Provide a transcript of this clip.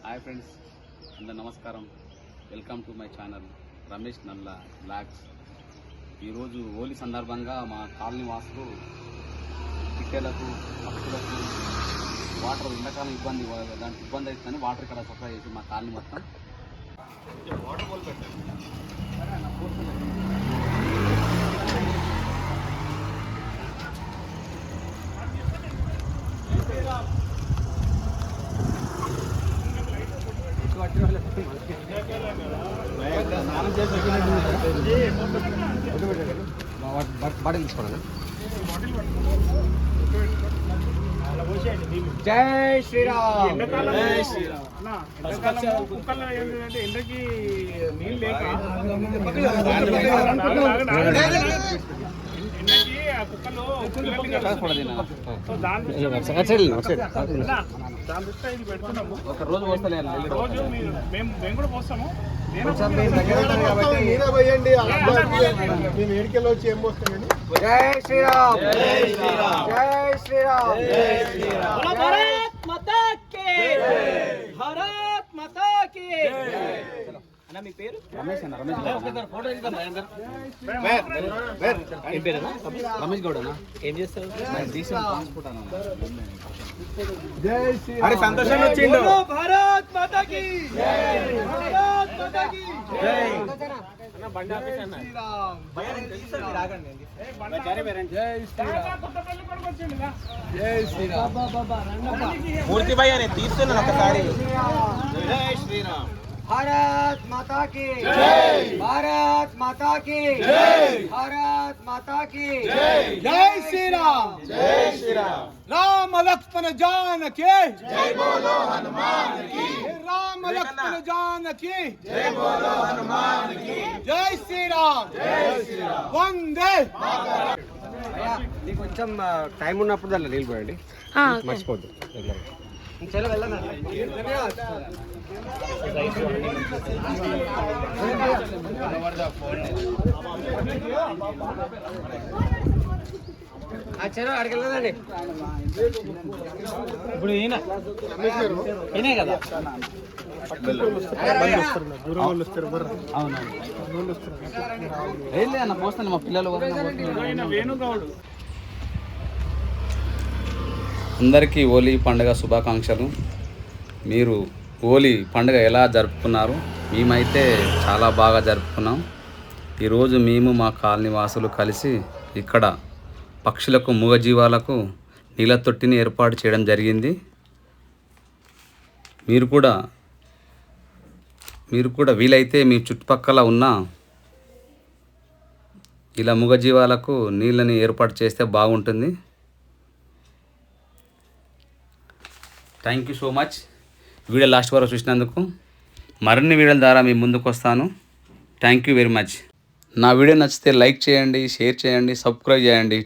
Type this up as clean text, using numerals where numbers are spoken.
Hi friends, అందరు నమస్కారం. Welcome to my channel Ramesh నల్ల బ్లాగ్స్. ఈరోజు హోలీ సందర్భంగా మా కాలనీ వాసులు పిట్టెలకు పక్షులకు వాటర్ ఎండాకాలం దానికి ఇబ్బంది అవుతుందని వాటర్ ఇక్కడ సప్లై చేసి మా కాలనీ మొత్తం వాటర్ పోల్ పెట్టారు. బాటిల్ తీసుకోండి. జై శ్రీరామ్. జై శ్రీరామ్. కుక్కల్లో ఏంటంటే ఎండకి నీళ్ళు లేక ఎండకి ఆ కుక్కలో ఒక రోజు రోజు మేము కూడా పోస్తాము. జై శ్రీరామ్. జై శ్రీరామ్. జై శ్రీరామ్. జై శ్రీరామ్. భారత్ మాతా కీ భారత్ మాతా కీ. అన్న మీ పేరు? రమేష్ అన్న. రమేష్ గౌడ్ అన్న. ఏం చేస్తారు? ట్రాన్స్పోర్ట్ అన్న. జై శ్రీరామ్. అరే సంతోషం వచ్చిండు. భారత్ మాతా కీ భారత్ మాతా కీ జై. అన్న బండి ఆఫీస్ అన్న. జై శ్రీరామ్. మూర్తి భయ్య నేను తీస్తున్నాను ఒకసారి. జై శ్రీరామ్. भारत माता की जय. भारत माता की जय. भारत माता की जय. जय श्री राम. जय श्री राम. राम लक्ष्मण जान की जय बोलो हनुमान की. राम लक्ष्मण जान की जय बोलो हनुमान की. जय श्री राम. जय श्री राम. वंदे కొంచెం టైం ఉన్నప్పుడు దాంట్లో నీళ్ళు పోయండి, మర్చిపోద్దు. చలో వెళ్ళనా. చలో అక్కడికి వెళ్ళదండి. ఇప్పుడు ఈయనే కదా. అవునవును అన్న పోస్తాను మా పిల్లలు. అందరికీ హోలీ పండుగ శుభాకాంక్షలు. మీరు హోలీ పండుగ ఎలా జరుపుకున్నారు? మేమైతే చాలా బాగా జరుపుకున్నాం. ఈరోజు మేము మా కాలనీ వాసులు కలిసి ఇక్కడ పక్షులకు మూగజీవాలకు నీళ్ళ తొట్టిని ఏర్పాటు చేయడం జరిగింది. మీరు కూడా వీలైతే మీ చుట్టుపక్కల ఉన్న ఇలా మూగజీవాలకు నీళ్ళని ఏర్పాటు చేస్తే బాగుంటుంది. Thank you so much. Video last వరకు చూసినందుకు. మరిన్ని వీడియోల ద్వారా మీ ముందుకు వస్తాను. Thank you very much. నా వీడియో నచ్చితే లైక్ చేయండి, షేర్ చేయండి, సబ్స్క్రైబ్ చేయండి.